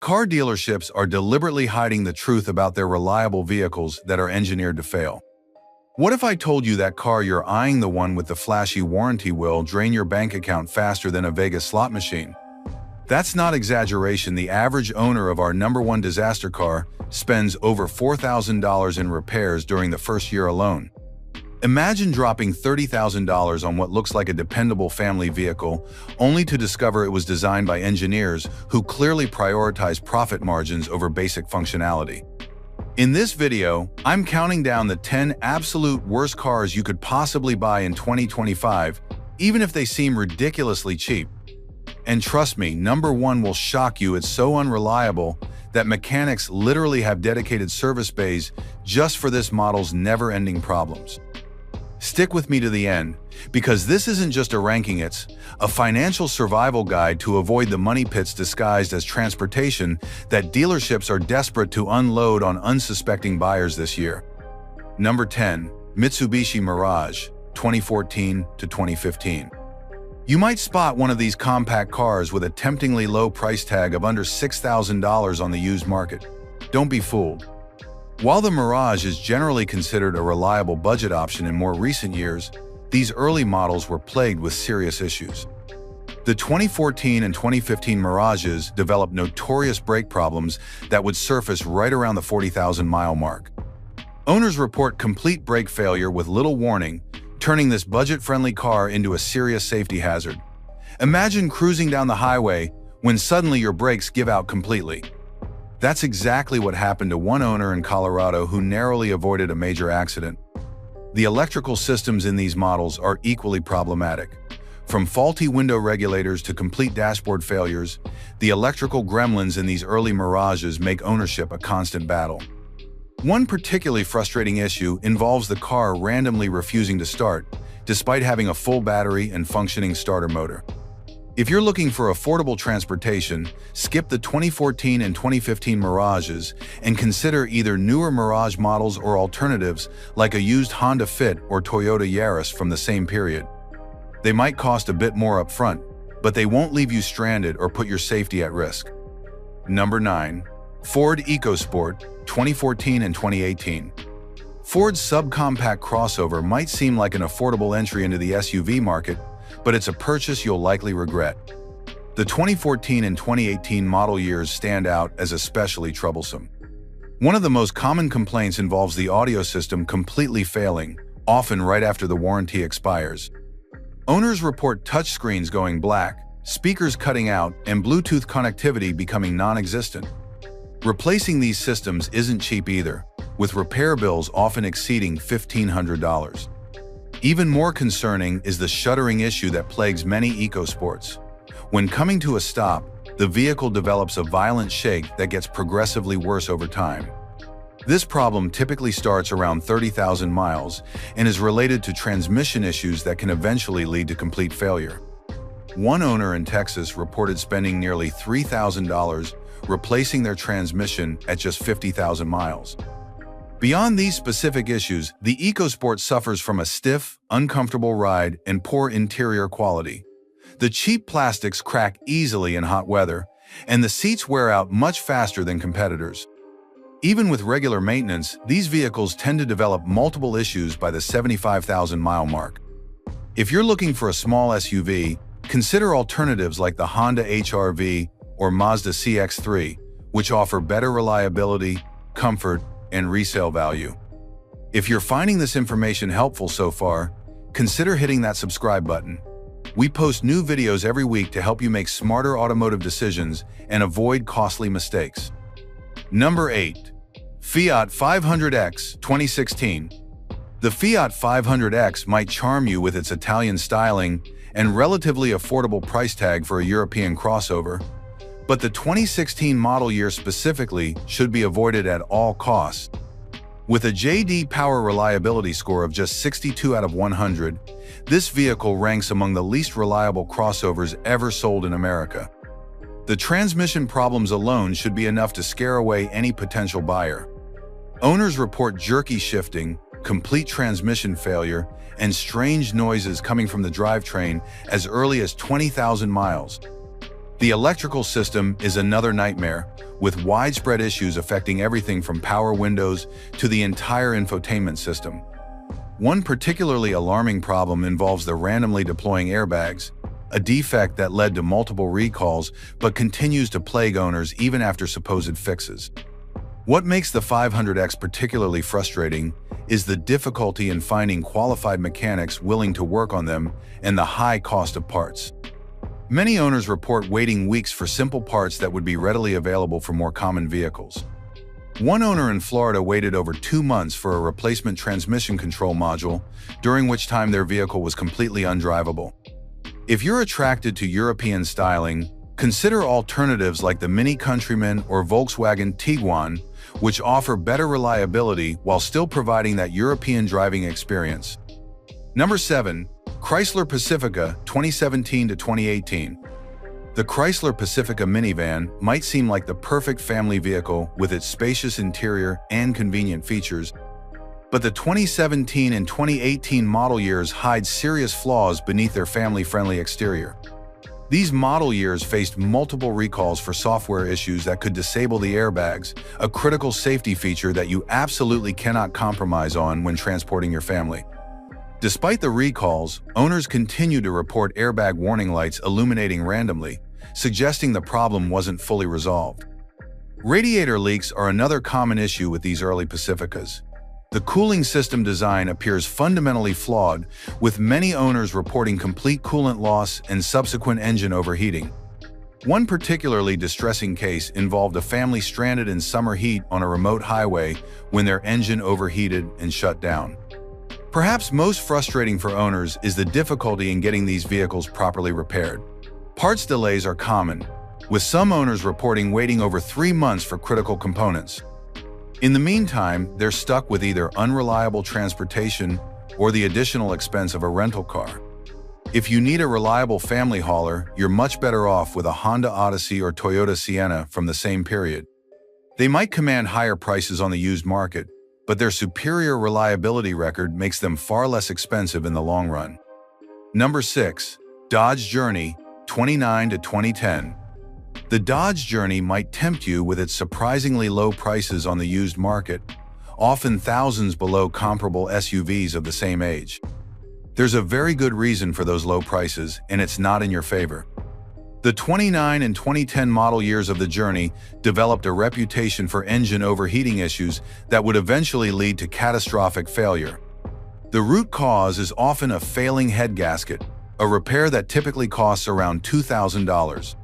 Car dealerships are deliberately hiding the truth about their reliable vehicles that are engineered to fail. What if I told you that car you're eyeing, the one with the flashy warranty, will drain your bank account faster than a Vegas slot machine? That's not exaggeration. The average owner of our #1 disaster car spends over $4,000 in repairs during the first year alone. Imagine dropping $30,000 on what looks like a dependable family vehicle, only to discover it was designed by engineers who clearly prioritize profit margins over basic functionality. In this video, I'm counting down the 10 absolute worst cars you could possibly buy in 2025, even if they seem ridiculously cheap. And trust me, #1 will shock you. It's so unreliable that mechanics literally have dedicated service bays just for this model's never-ending problems. Stick with me to the end, because this isn't just a ranking, it's a financial survival guide to avoid the money pits disguised as transportation that dealerships are desperate to unload on unsuspecting buyers this year. Number 10. Mitsubishi Mirage, 2014 to 2015. You might spot one of these compact cars with a temptingly low price tag of under $6,000 on the used market. Don't be fooled. While the Mirage is generally considered a reliable budget option in more recent years, these early models were plagued with serious issues. The 2014 and 2015 Mirages developed notorious brake problems that would surface right around the 40,000-mile mark. Owners report complete brake failure with little warning, turning this budget-friendly car into a serious safety hazard. Imagine cruising down the highway when suddenly your brakes give out completely. That's exactly what happened to one owner in Colorado who narrowly avoided a major accident. The electrical systems in these models are equally problematic. From faulty window regulators to complete dashboard failures, the electrical gremlins in these early Mirages make ownership a constant battle. One particularly frustrating issue involves the car randomly refusing to start, despite having a full battery and functioning starter motor. If you're looking for affordable transportation, skip the 2014 and 2015 Mirages and consider either newer Mirage models or alternatives like a used Honda Fit or Toyota Yaris from the same period. They might cost a bit more upfront, but they won't leave you stranded or put your safety at risk. Number 9. Ford Ecosport, 2014 and 2018. Ford's subcompact crossover might seem like an affordable entry into the SUV market, but it's a purchase you'll likely regret. The 2014 and 2018 model years stand out as especially troublesome. One of the most common complaints involves the audio system completely failing, often right after the warranty expires. Owners report touchscreens going black, speakers cutting out, and Bluetooth connectivity becoming non-existent. Replacing these systems isn't cheap either, with repair bills often exceeding $1,500. Even more concerning is the shuddering issue that plagues many EcoSports. When coming to a stop, the vehicle develops a violent shake that gets progressively worse over time. This problem typically starts around 30,000 miles and is related to transmission issues that can eventually lead to complete failure. One owner in Texas reported spending nearly $3,000 replacing their transmission at just 50,000 miles. Beyond these specific issues, the EcoSport suffers from a stiff, uncomfortable ride and poor interior quality. The cheap plastics crack easily in hot weather, and the seats wear out much faster than competitors. Even with regular maintenance, these vehicles tend to develop multiple issues by the 75,000-mile mark. If you're looking for a small SUV, consider alternatives like the Honda HR-V or Mazda CX-3, which offer better reliability, comfort, and resale value. If you're finding this information helpful so far, consider hitting that subscribe button. We post new videos every week to help you make smarter automotive decisions and avoid costly mistakes. Number 8. Fiat 500X, 2016. The Fiat 500X might charm you with its Italian styling and relatively affordable price tag for a European crossover, but the 2016 model year specifically should be avoided at all costs. With a J.D. Power reliability score of just 62 out of 100, this vehicle ranks among the least reliable crossovers ever sold in America. The transmission problems alone should be enough to scare away any potential buyer. Owners report jerky shifting, complete transmission failure, and strange noises coming from the drivetrain as early as 20,000 miles. The electrical system is another nightmare, with widespread issues affecting everything from power windows to the entire infotainment system. One particularly alarming problem involves the randomly deploying airbags, a defect that led to multiple recalls but continues to plague owners even after supposed fixes. What makes the 500X particularly frustrating is the difficulty in finding qualified mechanics willing to work on them and the high cost of parts. Many owners report waiting weeks for simple parts that would be readily available for more common vehicles. One owner in Florida waited over 2 months for a replacement transmission control module, during which time their vehicle was completely undrivable. If you're attracted to European styling, consider alternatives like the Mini Countryman or Volkswagen Tiguan, which offer better reliability while still providing that European driving experience. Number 7. Chrysler Pacifica 2017 to 2018. The Chrysler Pacifica minivan might seem like the perfect family vehicle with its spacious interior and convenient features, but the 2017 and 2018 model years hide serious flaws beneath their family-friendly exterior. These model years faced multiple recalls for software issues that could disable the airbags, a critical safety feature that you absolutely cannot compromise on when transporting your family. Despite the recalls, owners continue to report airbag warning lights illuminating randomly, suggesting the problem wasn't fully resolved. Radiator leaks are another common issue with these early Pacificas. The cooling system design appears fundamentally flawed, with many owners reporting complete coolant loss and subsequent engine overheating. One particularly distressing case involved a family stranded in summer heat on a remote highway when their engine overheated and shut down. Perhaps most frustrating for owners is the difficulty in getting these vehicles properly repaired. Parts delays are common, with some owners reporting waiting over 3 months for critical components. In the meantime, they're stuck with either unreliable transportation or the additional expense of a rental car. If you need a reliable family hauler, you're much better off with a Honda Odyssey or Toyota Sienna from the same period. They might command higher prices on the used market, but their superior reliability record makes them far less expensive in the long run. Number 6. Dodge Journey 2009 to 2010. The Dodge Journey might tempt you with its surprisingly low prices on the used market, often thousands below comparable SUVs of the same age. There's a very good reason for those low prices, and it's not in your favor. The 2009 and 2010 model years of the Journey developed a reputation for engine overheating issues that would eventually lead to catastrophic failure. The root cause is often a failing head gasket, a repair that typically costs around $2,000.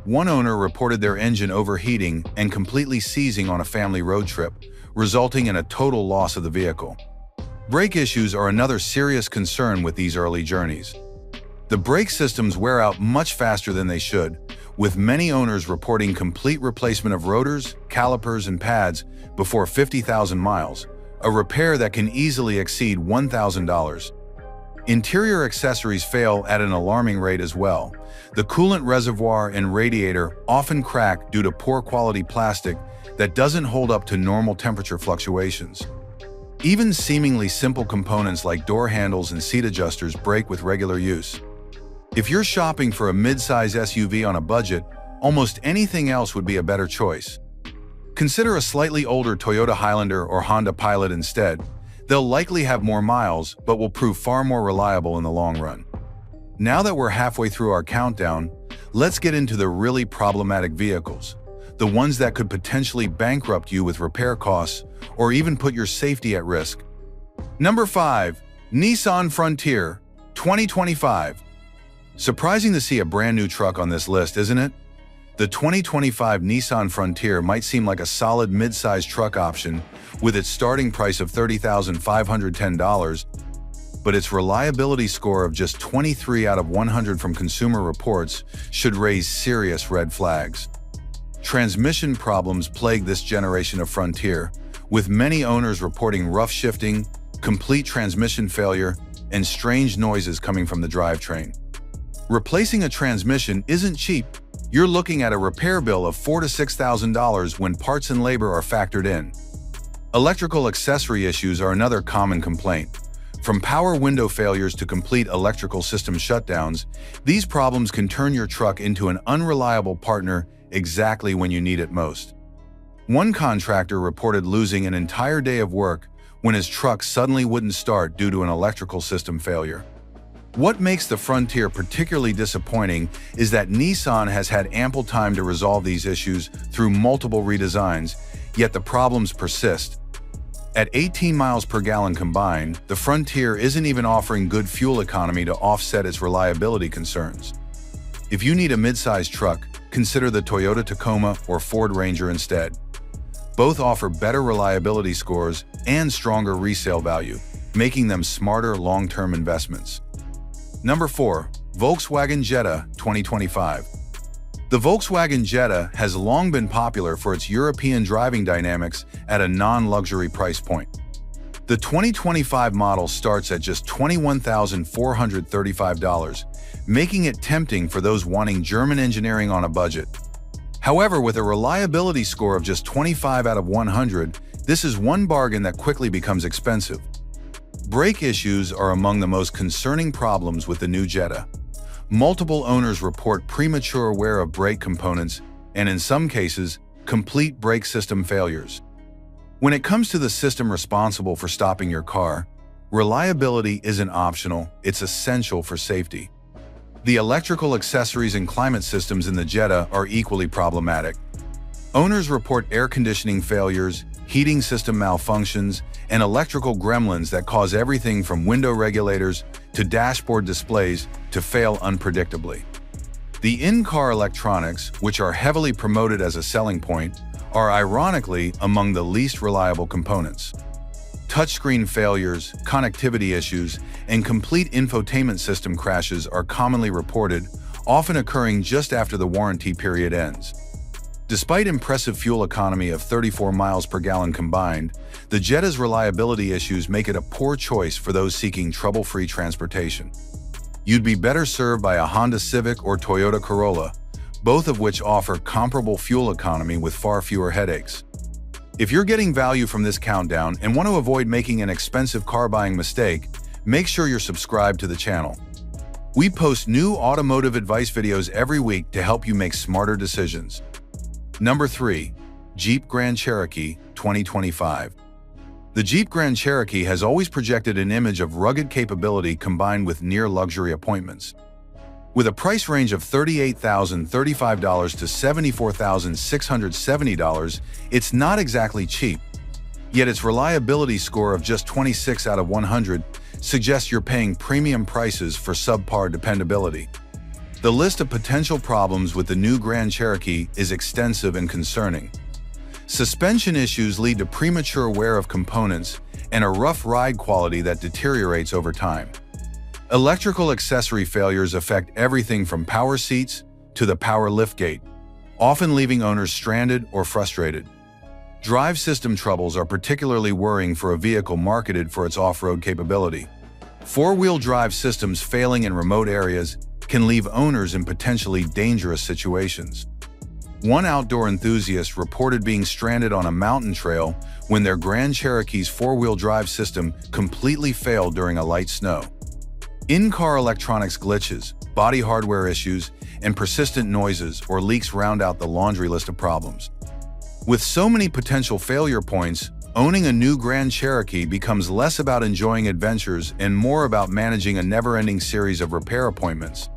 One owner reported their engine overheating and completely seizing on a family road trip, resulting in a total loss of the vehicle. Brake issues are another serious concern with these early Journeys. The brake systems wear out much faster than they should, with many owners reporting complete replacement of rotors, calipers, and pads before 50,000 miles, a repair that can easily exceed $1,000. Interior accessories fail at an alarming rate as well. The coolant reservoir and radiator often crack due to poor quality plastic that doesn't hold up to normal temperature fluctuations. Even seemingly simple components like door handles and seat adjusters break with regular use. If you're shopping for a mid-size SUV on a budget, almost anything else would be a better choice. Consider a slightly older Toyota Highlander or Honda Pilot instead. They'll likely have more miles, but will prove far more reliable in the long run. Now that we're halfway through our countdown, let's get into the really problematic vehicles, the ones that could potentially bankrupt you with repair costs or even put your safety at risk. Number 5. Nissan Frontier 2025. Surprising to see a brand new truck on this list, isn't it? The 2025 Nissan Frontier might seem like a solid mid-size truck option with its starting price of $30,510, but its reliability score of just 23 out of 100 from Consumer Reports should raise serious red flags. Transmission problems plague this generation of Frontier, with many owners reporting rough shifting, complete transmission failure, and strange noises coming from the drivetrain. Replacing a transmission isn't cheap. You're looking at a repair bill of $4,000 to $6,000 when parts and labor are factored in. Electrical accessory issues are another common complaint. From power window failures to complete electrical system shutdowns, these problems can turn your truck into an unreliable partner exactly when you need it most. One contractor reported losing an entire day of work when his truck suddenly wouldn't start due to an electrical system failure. What makes the Frontier particularly disappointing is that Nissan has had ample time to resolve these issues through multiple redesigns, yet the problems persist. At 18 miles per gallon combined, the Frontier isn't even offering good fuel economy to offset its reliability concerns. If you need a mid-sized truck, consider the Toyota Tacoma or Ford Ranger instead. Both offer better reliability scores and stronger resale value, making them smarter long-term investments. Number 4. Volkswagen Jetta 2025. The Volkswagen Jetta has long been popular for its European driving dynamics at a non-luxury price point. The 2025 model starts at just $21,435, making it tempting for those wanting German engineering on a budget. However, with a reliability score of just 25 out of 100, this is one bargain that quickly becomes expensive. Brake issues are among the most concerning problems with the new Jetta. Multiple owners report premature wear of brake components and, in some cases, complete brake system failures. When it comes to the system responsible for stopping your car, reliability isn't optional, it's essential for safety. The electrical accessories and climate systems in the Jetta are equally problematic. Owners report air conditioning failures, heating system malfunctions, and electrical gremlins that cause everything from window regulators to dashboard displays to fail unpredictably. The in-car electronics, which are heavily promoted as a selling point, are ironically among the least reliable components. Touchscreen failures, connectivity issues, and complete infotainment system crashes are commonly reported, often occurring just after the warranty period ends. Despite impressive fuel economy of 34 miles per gallon combined, the Jetta's reliability issues make it a poor choice for those seeking trouble-free transportation. You'd be better served by a Honda Civic or Toyota Corolla, both of which offer comparable fuel economy with far fewer headaches. If you're getting value from this countdown and want to avoid making an expensive car buying mistake, make sure you're subscribed to the channel. We post new automotive advice videos every week to help you make smarter decisions. Number 3. Jeep Grand Cherokee 2025. The Jeep Grand Cherokee has always projected an image of rugged capability combined with near-luxury appointments. With a price range of $38,035 to $74,670, it's not exactly cheap. Yet its reliability score of just 26 out of 100 suggests you're paying premium prices for subpar dependability. The list of potential problems with the new Grand Cherokee is extensive and concerning. Suspension issues lead to premature wear of components and a rough ride quality that deteriorates over time. Electrical accessory failures affect everything from power seats to the power liftgate, often leaving owners stranded or frustrated. Drive system troubles are particularly worrying for a vehicle marketed for its off-road capability. Four-wheel drive systems failing in remote areas can leave owners in potentially dangerous situations. One outdoor enthusiast reported being stranded on a mountain trail when their Grand Cherokee's four-wheel drive system completely failed during a light snow. In-car electronics glitches, body hardware issues, and persistent noises or leaks round out the laundry list of problems. With so many potential failure points, owning a new Grand Cherokee becomes less about enjoying adventures and more about managing a never-ending series of repair appointments.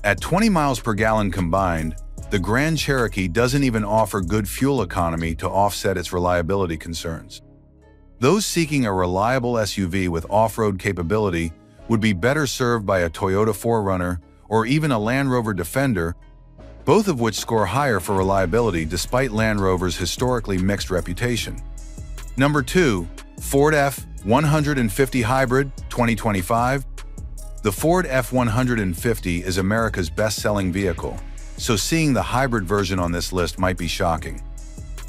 At 20 miles per gallon combined, the Grand Cherokee doesn't even offer good fuel economy to offset its reliability concerns. Those seeking a reliable SUV with off-road capability would be better served by a Toyota 4Runner or even a Land Rover Defender, both of which score higher for reliability despite Land Rover's historically mixed reputation. Number 2. Ford F-150 Hybrid 2025. The Ford F-150 is America's best-selling vehicle, so seeing the hybrid version on this list might be shocking.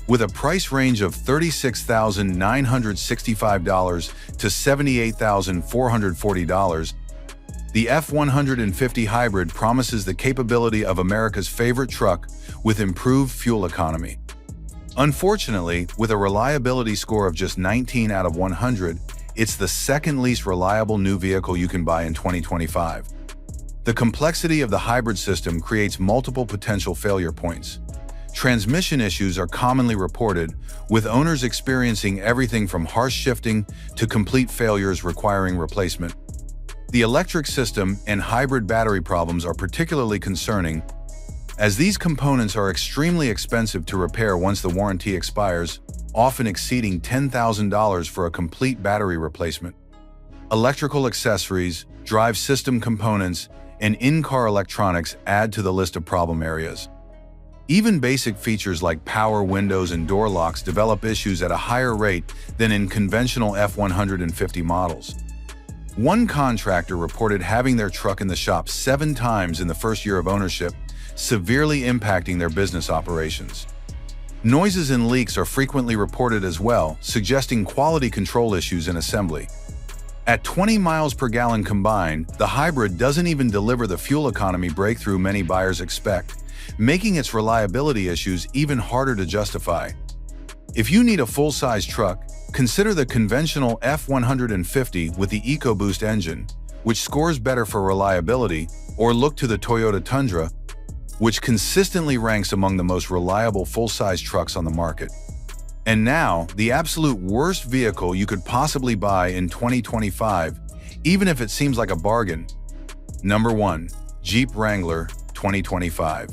With a price range of $36,965 to $78,440, the F-150 Hybrid promises the capability of America's favorite truck with improved fuel economy. Unfortunately, with a reliability score of just 19 out of 100, it's the second least reliable new vehicle you can buy in 2025. The complexity of the hybrid system creates multiple potential failure points. Transmission issues are commonly reported, with owners experiencing everything from harsh shifting to complete failures requiring replacement. The electric system and hybrid battery problems are particularly concerning, as these components are extremely expensive to repair once the warranty expires, often exceeding $10,000 for a complete battery replacement. Electrical accessories, drive system components, and in-car electronics add to the list of problem areas. Even basic features like power windows and door locks develop issues at a higher rate than in conventional F-150 models. One contractor reported having their truck in the shop 7 times in the first year of ownership, severely impacting their business operations. Noises and leaks are frequently reported as well, suggesting quality control issues in assembly. At 20 miles per gallon combined, the hybrid doesn't even deliver the fuel economy breakthrough many buyers expect, making its reliability issues even harder to justify. If you need a full-size truck, consider the conventional F-150 with the EcoBoost engine, which scores better for reliability, or look to the Toyota Tundra, which consistently ranks among the most reliable full-size trucks on the market. And now, the absolute worst vehicle you could possibly buy in 2025, even if it seems like a bargain. Number 1. Jeep Wrangler 2025.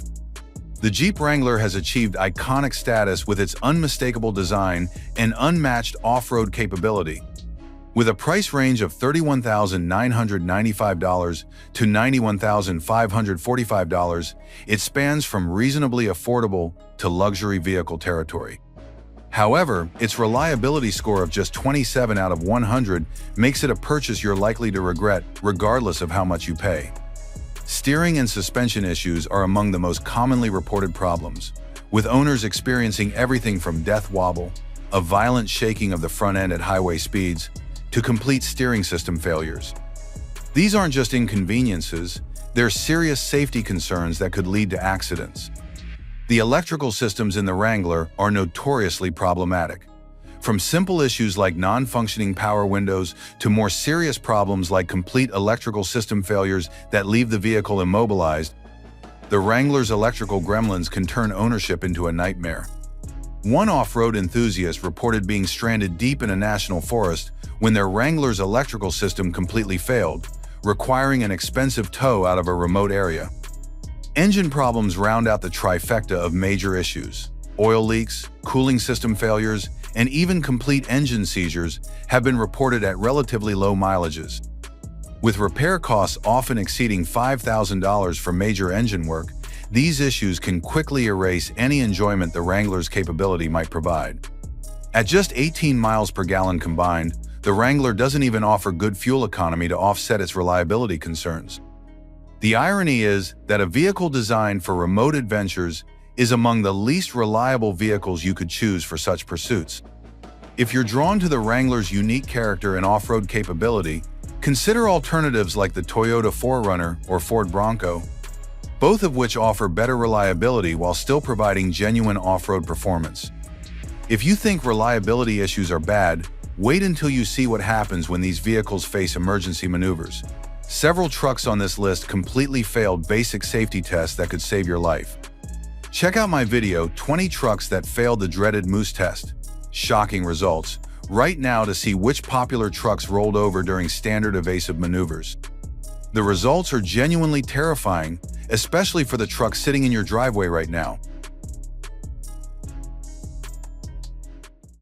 The Jeep Wrangler has achieved iconic status with its unmistakable design and unmatched off-road capability. With a price range of $31,995 to $91,545, it spans from reasonably affordable to luxury vehicle territory. However, its reliability score of just 27 out of 100 makes it a purchase you're likely to regret, regardless of how much you pay. Steering and suspension issues are among the most commonly reported problems, with owners experiencing everything from death wobble, a violent shaking of the front end at highway speeds, to complete steering system failures. These aren't just inconveniences, they're serious safety concerns that could lead to accidents. The electrical systems in the Wrangler are notoriously problematic. From simple issues like non-functioning power windows to more serious problems like complete electrical system failures that leave the vehicle immobilized, the Wrangler's electrical gremlins can turn ownership into a nightmare. One off-road enthusiast reported being stranded deep in a national forest when their Wrangler's electrical system completely failed, requiring an expensive tow out of a remote area. Engine problems round out the trifecta of major issues. Oil leaks, cooling system failures, and even complete engine seizures have been reported at relatively low mileages. With repair costs often exceeding $5,000 for major engine work, these issues can quickly erase any enjoyment the Wrangler's capability might provide. At just 18 miles per gallon combined, the Wrangler doesn't even offer good fuel economy to offset its reliability concerns. The irony is that a vehicle designed for remote adventures is among the least reliable vehicles you could choose for such pursuits. If you're drawn to the Wrangler's unique character and off-road capability, consider alternatives like the Toyota 4Runner or Ford Bronco, both of which offer better reliability while still providing genuine off-road performance. If you think reliability issues are bad, wait until you see what happens when these vehicles face emergency maneuvers. Several trucks on this list completely failed basic safety tests that could save your life. Check out my video, 20 Trucks That Failed the Dreaded Moose Test. Shocking results, right now to see which popular trucks rolled over during standard evasive maneuvers. The results are genuinely terrifying, especially for the truck sitting in your driveway right now.